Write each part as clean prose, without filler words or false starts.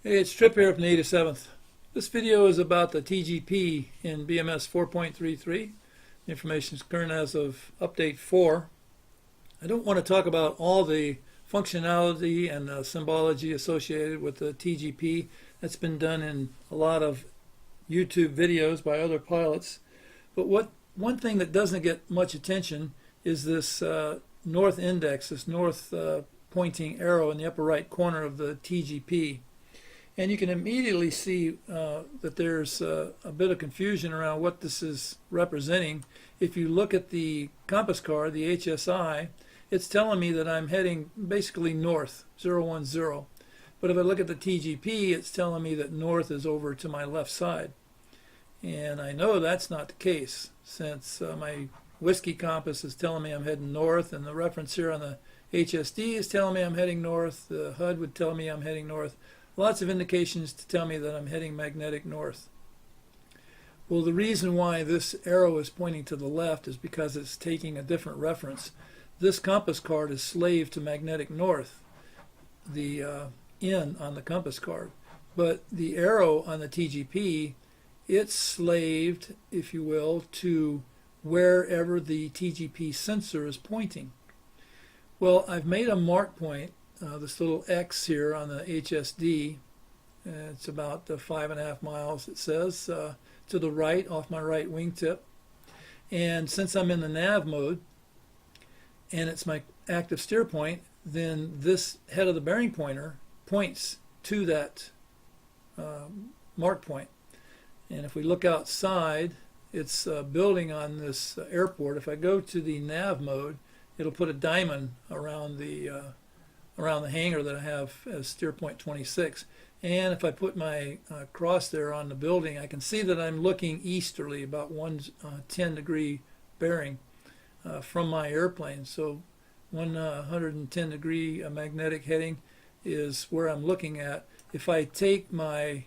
Hey, it's Trip here from the 87th. This video is about the TGP in BMS 4.33. The information is current as of update 4. I don't want to talk about all the functionality and symbology associated with the TGP. That's been done in a lot of YouTube videos by other pilots. But one thing that doesn't get much attention is this north index, this north pointing arrow in the upper right corner of the TGP. And you can immediately see that there's a bit of confusion around what this is representing. If you look at the compass card, the HSI, it's telling me that I'm heading basically north, 010. But if I look at the TGP, it's telling me that north is over to my left side. And I know that's not the case, since my whiskey compass is telling me I'm heading north, and the reference here on the HSD is telling me I'm heading north. The HUD would tell me I'm heading north. Lots of indications to tell me that I'm heading magnetic north. Well, the reason why this arrow is pointing to the left is because it's taking a different reference. This compass card is slaved to magnetic north, the N on the compass card. But the arrow on the TGP, it's slaved, if you will, to wherever the TGP sensor is pointing. Well, I've made a mark point. This little X here on the HSD, it's about 5.5 miles, it says, to the right, off my right wingtip. And since I'm in the nav mode, and it's my active steer point, then this head of the bearing pointer points to that mark point. And if we look outside, it's building on this airport. If I go to the nav mode, it'll put a diamond around the hangar that I have as steer point 26. And if I put my cross there on the building, I can see that I'm looking easterly, about 110 degree bearing from my airplane. So 110 degree magnetic heading is where I'm looking at. If I take my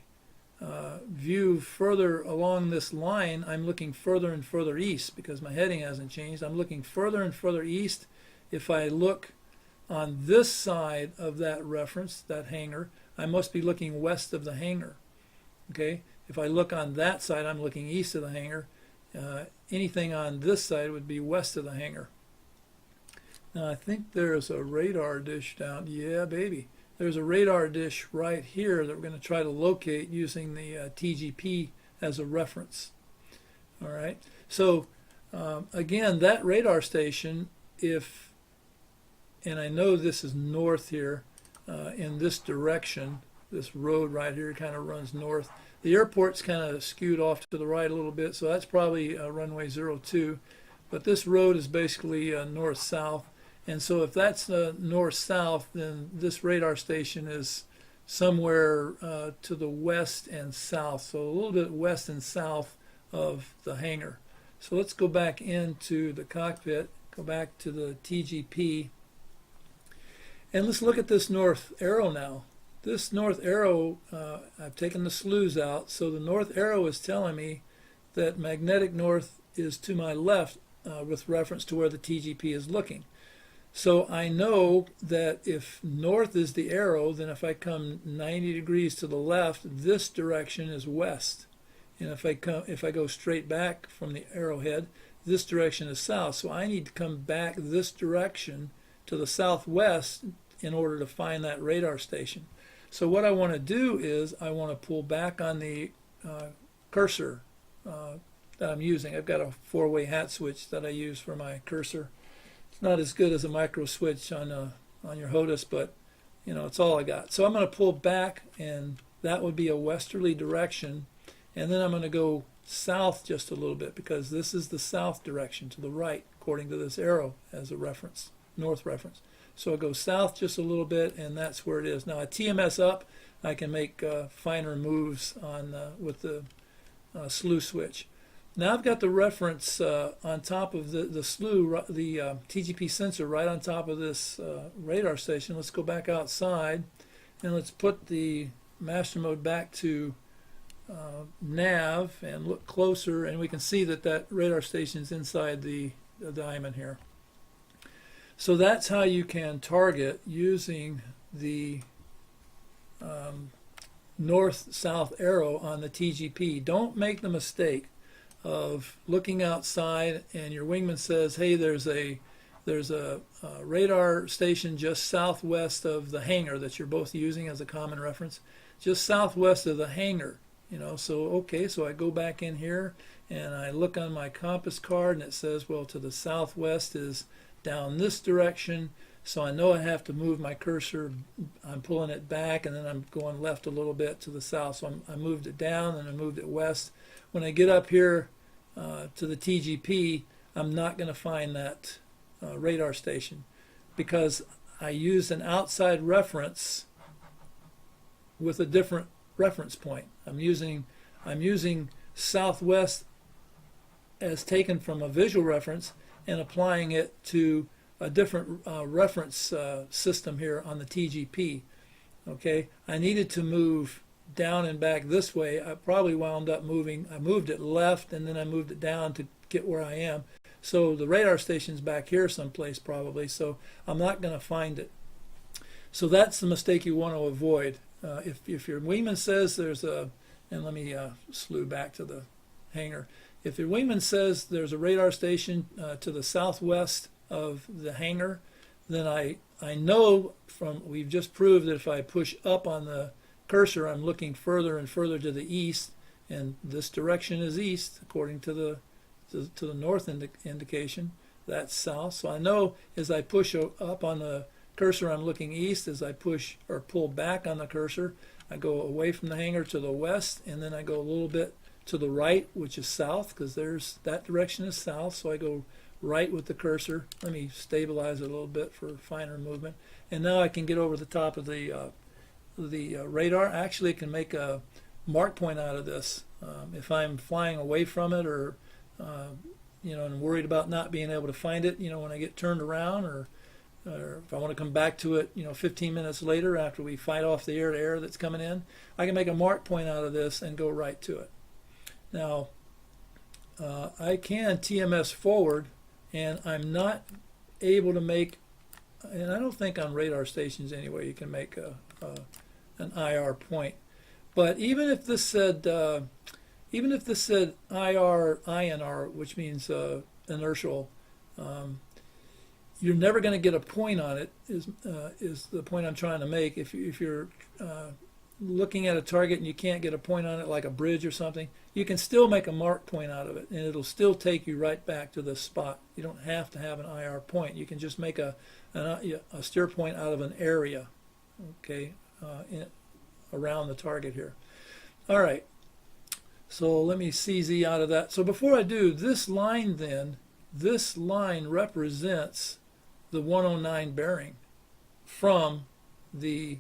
view further along this line, I'm looking further and further east because my heading hasn't changed. I'm looking further and further east. If I look on this side of that reference, that hangar, I must be looking west of the hangar. Okay, if I look on that side, I'm looking east of the hangar. Anything on this side would be west of the hangar. Now I think there's a radar dish down. Yeah, baby. There's a radar dish right here that we're going to try to locate using the TGP as a reference. All right. So again, that radar station, and I know this is north here in this direction. This road right here kind of runs north. The airport's kind of skewed off to the right a little bit, so that's probably runway 02. But this road is basically north-south. And so if that's north-south, then this radar station is somewhere to the west and south, so a little bit west and south of the hangar. So let's go back into the cockpit, go back to the TGP, and let's look at this north arrow now. This north arrow, I've taken the slews out, so the north arrow is telling me that magnetic north is to my left with reference to where the TGP is looking. So I know that if north is the arrow, then if I come 90 degrees to the left, this direction is west. And if I go straight back from the arrowhead, this direction is south. So I need to come back this direction to the southwest in order to find that radar station. So what I want to do is I want to pull back on the cursor that I'm using. I've got a 4-way hat switch that I use for my cursor. It's not as good as a micro switch on your HOTUS, but you know, it's all I got. So I'm going to pull back, and that would be a westerly direction, and then I'm going to go south just a little bit because this is the south direction to the right according to this arrow as a reference, north reference. So I go south just a little bit, and that's where it is. Now at TMS up, I can make finer moves on with the slew switch. Now I've got the reference on top of the slew, the TGP sensor right on top of this radar station. Let's go back outside, and let's put the master mode back to nav and look closer, and we can see that that radar station is inside the diamond here. So that's how you can target using the north-south arrow on the TGP. Don't make the mistake of looking outside and your wingman says, hey, there's a radar station just southwest of the hangar that you're both using as a common reference, just southwest of the hangar. So okay, so I go back in here and I look on my compass card and it says, well, to the southwest is down this direction. So I know I have to move my cursor. I'm pulling it back and then I'm going left a little bit to the south. So I moved it down and I moved it west. When I get up here to the TGP, I'm not going to find that radar station because I used an outside reference with a different reference point. I'm using southwest as taken from a visual reference and applying it to a different reference system here on the TGP. Okay, I needed to move down and back this way. I probably wound up I moved it left and then I moved it down to get where I am. So the radar station's back here someplace probably, so I'm not going to find it. So that's the mistake you want to avoid. If your wingman says there's and let me slew back to the hangar. If your wingman says there's a radar station to the southwest of the hangar, then I know we've just proved that if I push up on the cursor, I'm looking further and further to the east, and this direction is east according to the north indication. That's south. So I know as I push up on the cursor, I'm looking east. As I push or pull back on the cursor, I go away from the hangar to the west, and then I go a little bit to the right, which is south, because that direction is south. So I go right with the cursor. Let me stabilize it a little bit for finer movement. And now I can get over the top of the radar. Actually, I can make a mark point out of this. If I'm flying away from it or and worried about not being able to find it, when I get turned around, or if I want to come back to it, 15 minutes later after we fight off the air-to-air that's coming in, I can make a mark point out of this and go right to it. Now, I can TMS forward, and I'm not able to make, and I don't think on radar stations anyway you can make an IR point. But even if this said IR, INR, which means inertial, you're never going to get a point on it. Is the point I'm trying to make? If you're looking at a target and you can't get a point on it, like a bridge or something, you can still make a mark point out of it, and it'll still take you right back to the spot. You don't have to have an IR point. You can just make a steer point out of an area, okay, around the target here. All right. So let me CZ out of that. So before I do, this line represents the 109 bearing from the,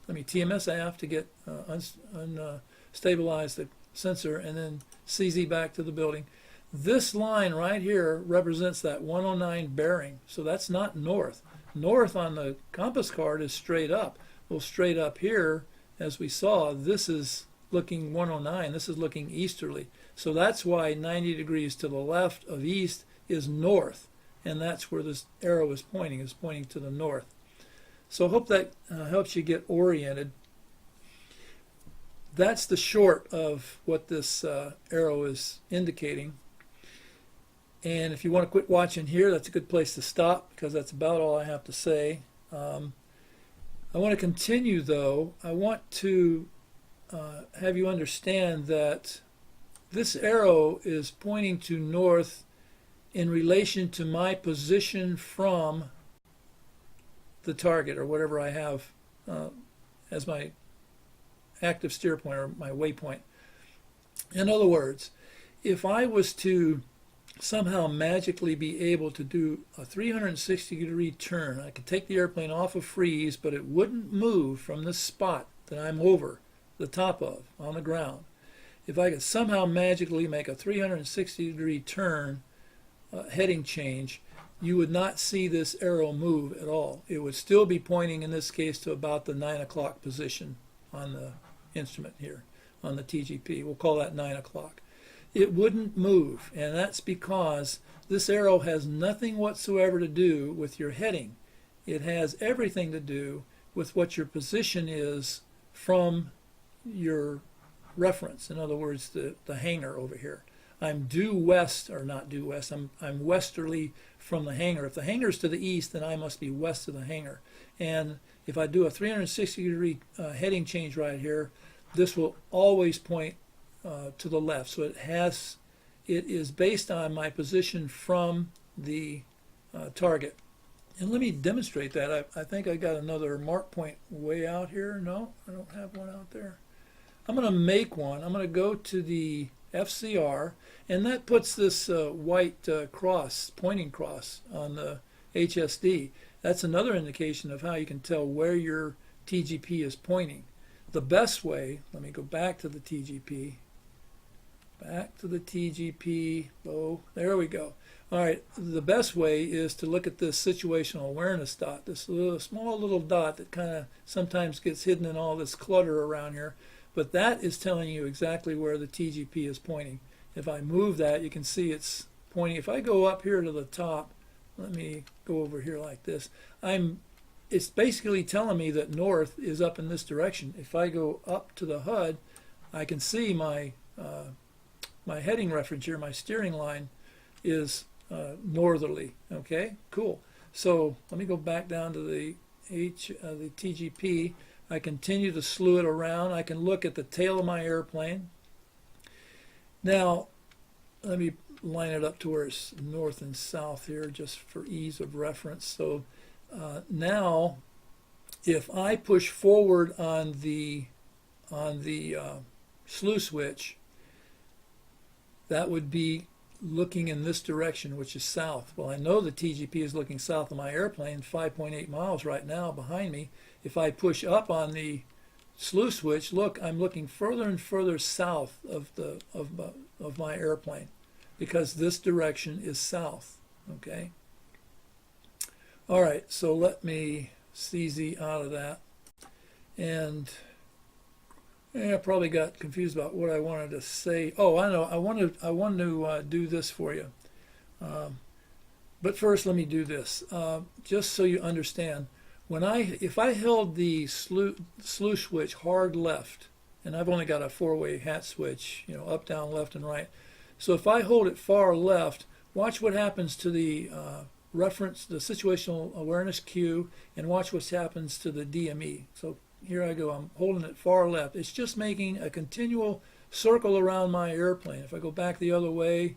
let me TMS aft to get unstabilize the sensor and then CZ back to the building. This line right here represents that 109 bearing. So that's not north. North on the compass card is straight up. Well, straight up here, as we saw, this is looking 109. This is looking easterly. So that's why 90 degrees to the left of east is north. And that's where this arrow is pointing to the north. So I hope that helps you get oriented. That's the short of what this arrow is indicating. And if you want to quit watching here, that's a good place to stop, because that's about all I have to say. I want to continue, though. I want to have you understand that this arrow is pointing to north in relation to my position from the target, or whatever I have as my active steer point or my waypoint. In other words, if I was to somehow magically be able to do a 360-degree turn, I could take the airplane off of freeze, but it wouldn't move from this spot that I'm over the top of on the ground. If I could somehow magically make a 360-degree turn, heading change, you would not see this arrow move at all. It would still be pointing, in this case, to about the 9 o'clock position on the instrument here, on the TGP. We'll call that 9 o'clock. It wouldn't move, and that's because this arrow has nothing whatsoever to do with your heading. It has everything to do with what your position is from your reference. In other words, the hangar over here. I'm due west, or not due west, I'm westerly from the hangar. If the hangar is to the east, then I must be west of the hangar. And if I do a 360-degree heading change right here, this will always point to the left. So it is based on my position from the target. And let me demonstrate that. I think I got another mark point way out here. No, I don't have one out there. I'm going to make one. I'm going to go to the FCR, and that puts this white cross, pointing cross on the HSD. That's another indication of how you can tell where your TGP is pointing. The best way, let me go back to the TGP. Back to the TGP. Oh, there we go. All right, the best way is to look at this situational awareness dot, this small little dot that kind of sometimes gets hidden in all this clutter around here. But that is telling you exactly where the TGP is pointing. If I move that, you can see it's pointing. If I go up here to the top, let me go over here like this. It's basically telling me that north is up in this direction. If I go up to the HUD, I can see my my heading reference here, my steering line is northerly. Okay, cool. So let me go back down to the TGP. I continue to slew it around. I can look at the tail of my airplane. Now, let me line it up to where it's north and south here, just for ease of reference. So now, if I push forward on the slew switch, that would be looking in this direction, which is south. Well, I know the TGP is looking south of my airplane, 5.8 miles right now behind me. If I push up on the slew switch, look, I'm looking further and further south of my airplane, because this direction is south. Okay. All right, so let me CZ out of that. And I probably got confused about what I wanted to say. Oh, I know. I want to do this for you. But first, let me do this, just so you understand. If I held the slew switch hard left, and I've only got a four-way hat switch, up, down, left, and right. So if I hold it far left, watch what happens to the reference, the situational awareness cue, and watch what happens to the DME. So here I go. I'm holding it far left. It's just making a continual circle around my airplane. If I go back the other way,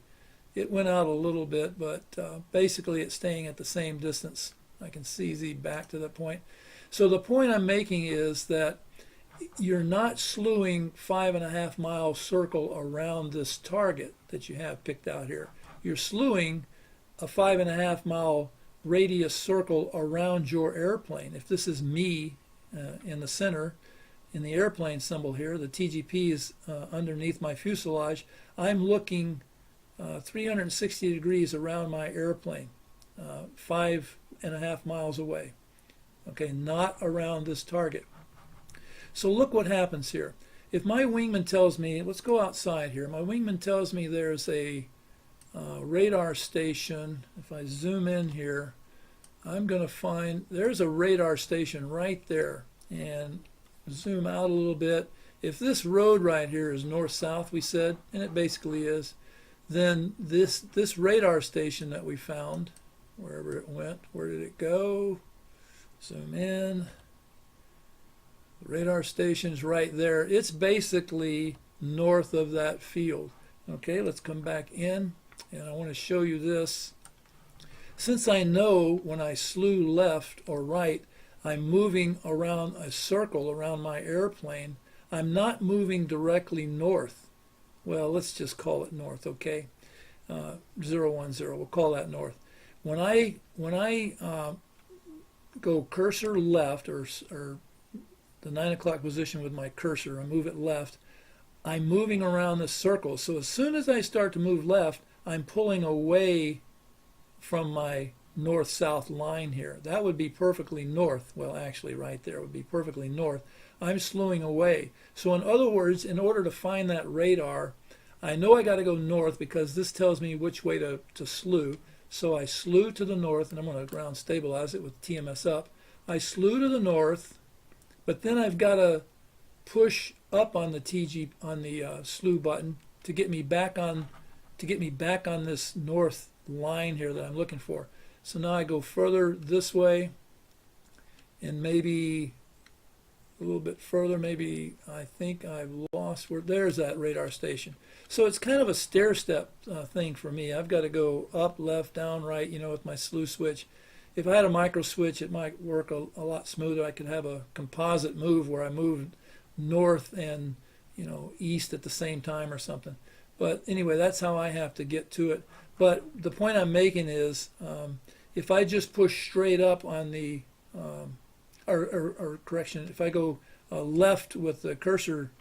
it went out a little bit, but basically it's staying at the same distance. I can CZ back to that point. So the point I'm making is that you're not slewing 5.5 mile circle around this target that you have picked out here. You're slewing a 5.5 mile radius circle around your airplane. If this is me in the center, in the airplane symbol here, the TGP is underneath my fuselage, I'm looking 360 degrees around my airplane, 5.5 miles away. Okay, not around this target. So look what happens here. If my wingman tells me, let's go outside here, my wingman tells me there's a radar station. If I zoom in here, I'm going to find there's a radar station right there, and zoom out a little bit. If this road right here is north-south, we said, and it basically is, then this radar station that we found, wherever it went, where did it go? Zoom in. The radar station's right there. It's basically north of that field. Okay, let's come back in, and I want to show you this. Since I know when I slew left or right, I'm moving around a circle around my airplane, I'm not moving directly north. Well, let's just call it north, okay? 010, we'll call that north. When I go cursor left, or the 9 o'clock position with my cursor, I move it left, I'm moving around this circle. So as soon as I start to move left, I'm pulling away from my north-south line here. That would be perfectly north. Well, actually right there would be perfectly north. I'm slewing away. So in other words, in order to find that radar, I know I got to go north because this tells me which way to slew. So I slew to the north, and I'm going to ground stabilize it with TMS up. I slew to the north, but then I've got to push up on the slew button to get me back on this north line here that I'm looking for. So now I go further this way, and maybe a little bit further. Maybe I think I've lost where. There's that radar station. So it's kind of a stair step thing for me. I've got to go up, left, down, right, with my slew switch. If I had a micro switch, it might work a lot smoother. I could have a composite move where I moved north and east at the same time or something. But anyway, that's how I have to get to it. But the point I'm making is, if I just push straight up on the, or correction, if I go left with the cursor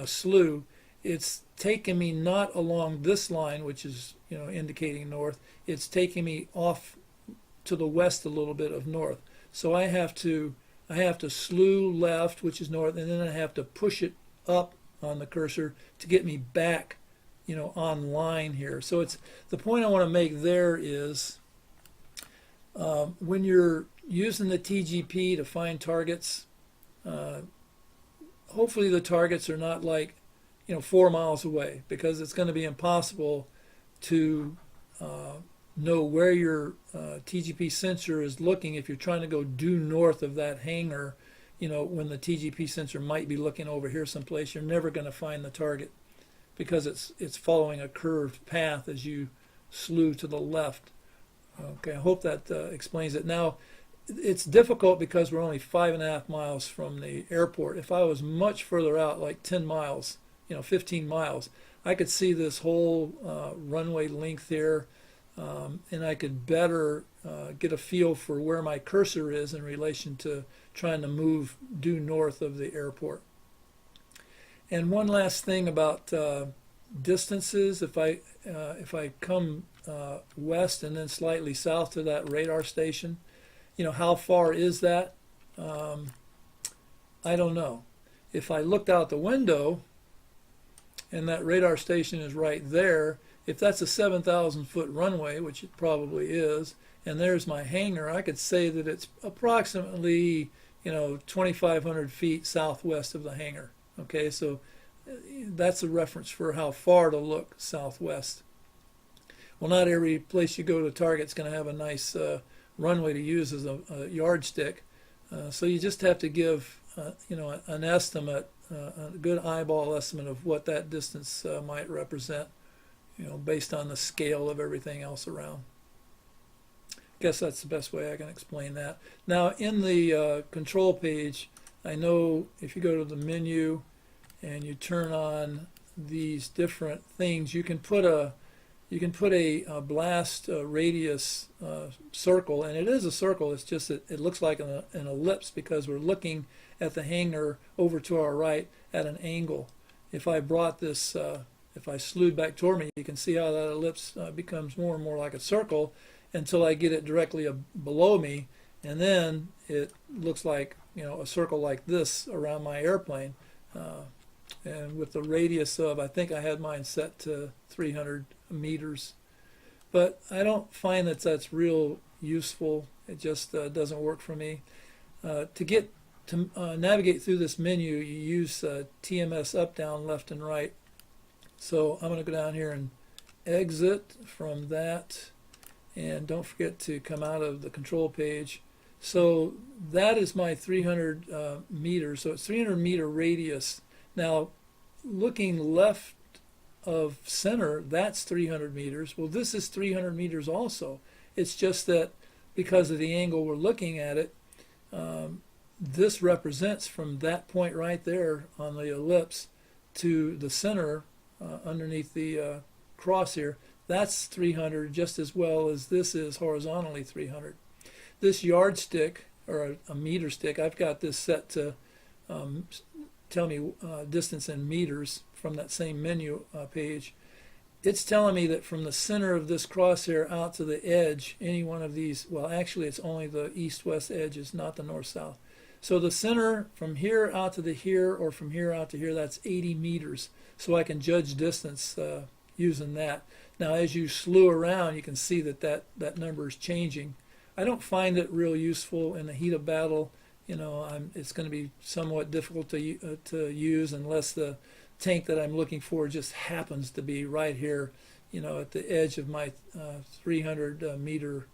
slew, it's taking me not along this line, which is indicating north. It's taking me off to the west a little bit of north. So I have to slew left, which is north, and then I have to push it up on the cursor to get me back on line here. So it's the point I want to make there is, when you're using the TGP to find targets, hopefully the targets are not like 4 miles away, because it's going to be impossible to know where your TGP sensor is looking if you're trying to go due north of that hangar. When the TGP sensor might be looking over here someplace, you're never going to find the target, because it's following a curved path as you slew to the left. Okay, I hope that explains it. Now, it's difficult because we're only 5.5 miles from the airport. If I was much further out, like 10 miles, 15 miles, I could see this whole runway length here, and I could better get a feel for where my cursor is in relation to trying to move due north of the airport. And one last thing about distances. If I come west and then slightly south to that radar station, how far is that? I don't know. If I looked out the window and that radar station is right there, if that's a 7,000 foot runway, which it probably is, and there's my hangar, I could say that it's approximately 2,500 feet southwest of the hangar. Okay, so that's a reference for how far to look southwest. Well, not every place you go to target is going to have a nice runway to use as a yardstick, so you just have to give an estimate, a good eyeball estimate of what that distance might represent, based on the scale of everything else around. I guess that's the best way I can explain that. Now, in the control page, I know if you go to the menu and you turn on these different things, you can put a blast radius circle, and it is a circle. It's just that it looks like an ellipse because we're looking at the hangar over to our right at an angle. If I brought this, if I slewed back toward me, you can see how that ellipse becomes more and more like a circle until I get it directly below me, and then it looks like a circle like this around my airplane. And with the radius of, I think I had mine set to 300 meters. But I don't find that that's real useful. It just doesn't work for me. To navigate through this menu, you use TMS up, down, left, and right. So I'm going to go down here and exit from that. And don't forget to come out of the control page. So that is my 300 meters. So it's 300 meter radius. Now, looking left of center, that's 300 meters. Well, this is 300 meters also. It's just that because of the angle we're looking at it, this represents from that point right there on the ellipse to the center underneath the cross here. That's 300 just as well as this is horizontally 300. This yardstick, or a meter stick, I've got this set to tell me distance in meters from that same menu page. It's telling me that from the center of this crosshair out to the edge, any one of these, well, actually it's only the east-west edges, not the north-south. So the center from here out to the here, or from here out to here, that's 80 meters. So I can judge distance using that. Now, as you slew around, you can see that number is changing. I don't find it real useful in the heat of battle. it's going to be somewhat difficult to use unless the tank that I'm looking for just happens to be right here, at the edge of my 300 meter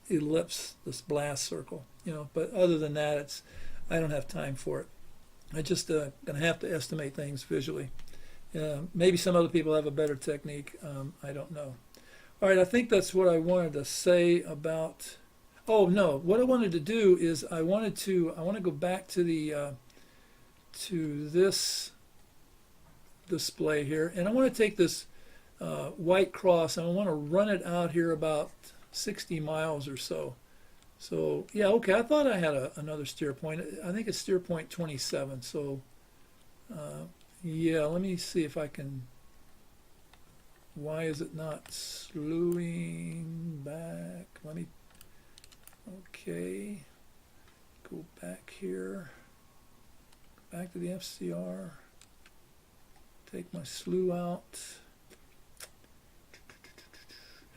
ellipse, this blast circle. But other than that, I don't have time for it. I just going to have to estimate things visually. Maybe some other people have a better technique. I don't know. All right, I think that's what I wanted to say about. Oh no, what I wanted to do is I want to go back to the to this display here, and I want to take this white cross and I want to run it out here about 60 miles or so. So yeah, okay, I thought I had another steer point. I think it's steer point 27. So yeah, let me see if I can. Why is it not slewing back? Let me. Okay, go back here, back to the FCR, take my slew out.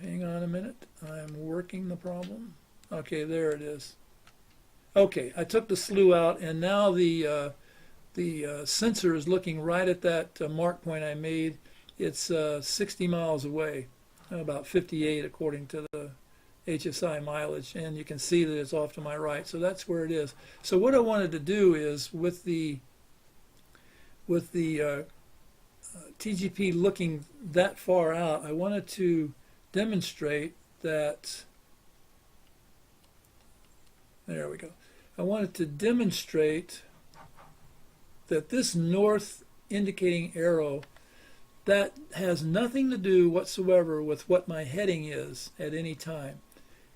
Hang on a minute, I'm working the problem. Okay, there it is. Okay, I took the slew out, and now the sensor is looking right at that mark point I made. It's 60 miles away, about 58 according to the HSI mileage, and you can see that it's off to my right. So that's where it is. So what I wanted to do is with the TGP looking that far out, I wanted to demonstrate that. There we go. I wanted to demonstrate that this north indicating arrow, that has nothing to do whatsoever with what my heading is at any time.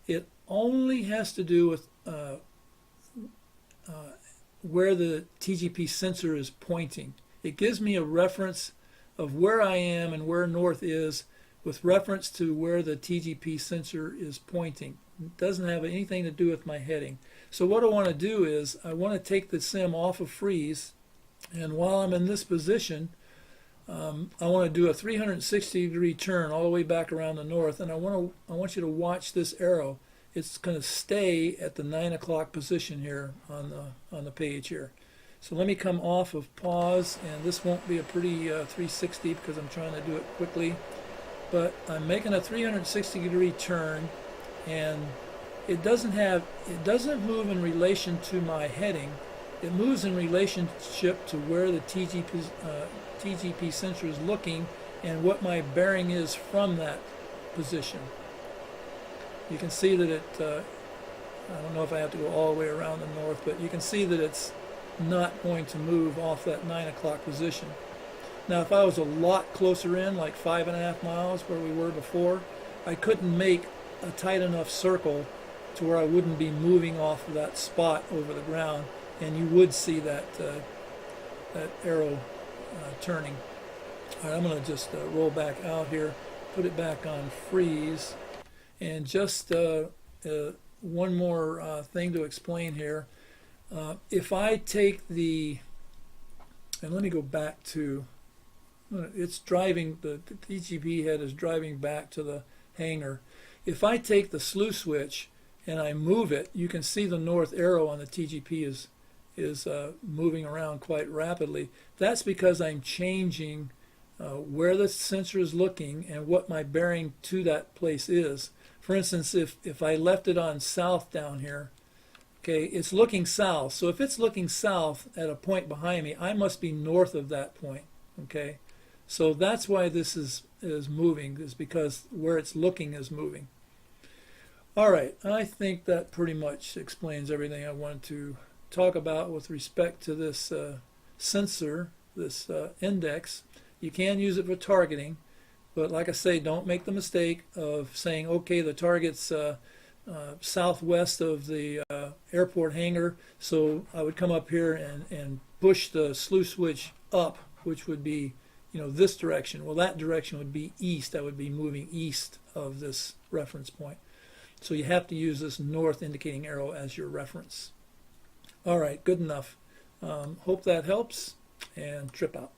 It only has to do with where the TGP sensor is pointing. It gives me a reference of where I am and where north is with reference to where the TGP sensor is pointing. It doesn't have anything to do with my heading. So what I want to do is I want to take the sim off of freeze, and while I'm in this position, I want to do a 360-degree turn all the way back around the north, and I want you to watch this arrow. It's going to stay at the 9 o'clock position here on the page here. So let me come off of pause, and this won't be a pretty 360 because I'm trying to do it quickly, but I'm making a 360-degree turn, and it doesn't move in relation to my heading. It moves in relationship to where the TGP sensor is looking and what my bearing is from that position. You can see that I don't know if I have to go all the way around the north, but you can see that it's not going to move off that 9 o'clock position. Now if I was a lot closer in, like 5.5 miles where we were before, I couldn't make a tight enough circle to where I wouldn't be moving off of that spot over the ground, and you would see that arrow turning. All right, I'm going to just roll back out here, put it back on freeze, and just one more thing to explain here. If I take the, and let me go back to, it's driving, the TGP head is driving back to the hangar. If I take the slew switch and I move it, you can see the north arrow on the TGP is moving around quite rapidly. That's because I'm changing where the sensor is looking and what my bearing to that place is. For instance, if I left it on south down here, okay, it's looking south. So if it's looking south at a point behind me, I must be north of that point. Okay, so that's why this is moving, is because where it's looking is moving. All right, I think that pretty much explains everything I wanted to talk about with respect to this sensor, this index. You can use it for targeting, but like I say, don't make the mistake of saying, okay, the target's southwest of the airport hangar, so I would come up here and push the slew switch up, which would be, this direction. Well, that direction would be east. I would be moving east of this reference point. So you have to use this north indicating arrow as your reference. All right, good enough. Hope that helps, and trip out.